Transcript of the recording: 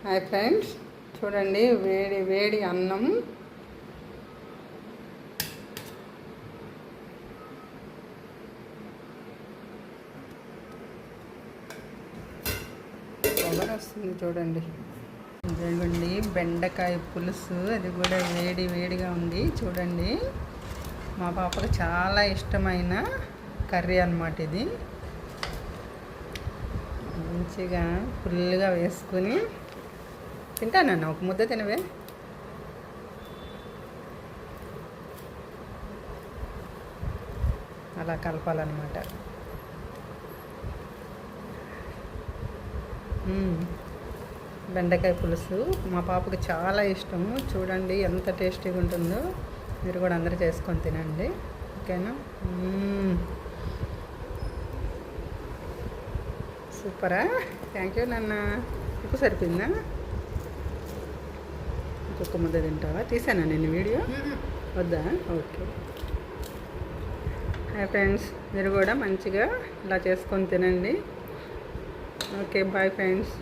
Hi friends, చూడండి వేడి వేడి అన్నం పొగలు వస్తుంది. చూడండి ఇదిగోండి బెండకాయ పులుసు, అది కూడా వేడి వేడిగా ఉంది. చూడండి మా పాపకు చాలా ఇష్టమైన కర్రీ అన్నమాట ఇది. మంచిగా ఫుల్గా వేసుకొని తింటానన్న, ఒక ముద్ద తినవే. అలా కలపాలన్నమాట. బెండకాయ పులుసు మా పాపకి చాలా ఇష్టము. చూడండి ఎంత టేస్టీగా ఉంటుందో. మీరు కూడా అందరూ చేసుకొని తినండి, ఓకేనా? సూపరా, థ్యాంక్ యూ నాన్న. ఉప్పు సరిపోయిందా? ఇంకొక ముద్ద తింటావా? తీసానా నేను వీడియో? వద్దా? ఓకే. హాయ్ ఫ్రెండ్స్, మీరు కూడా మంచిగా ఇలా చేసుకొని తినండి. Okay, bye friends.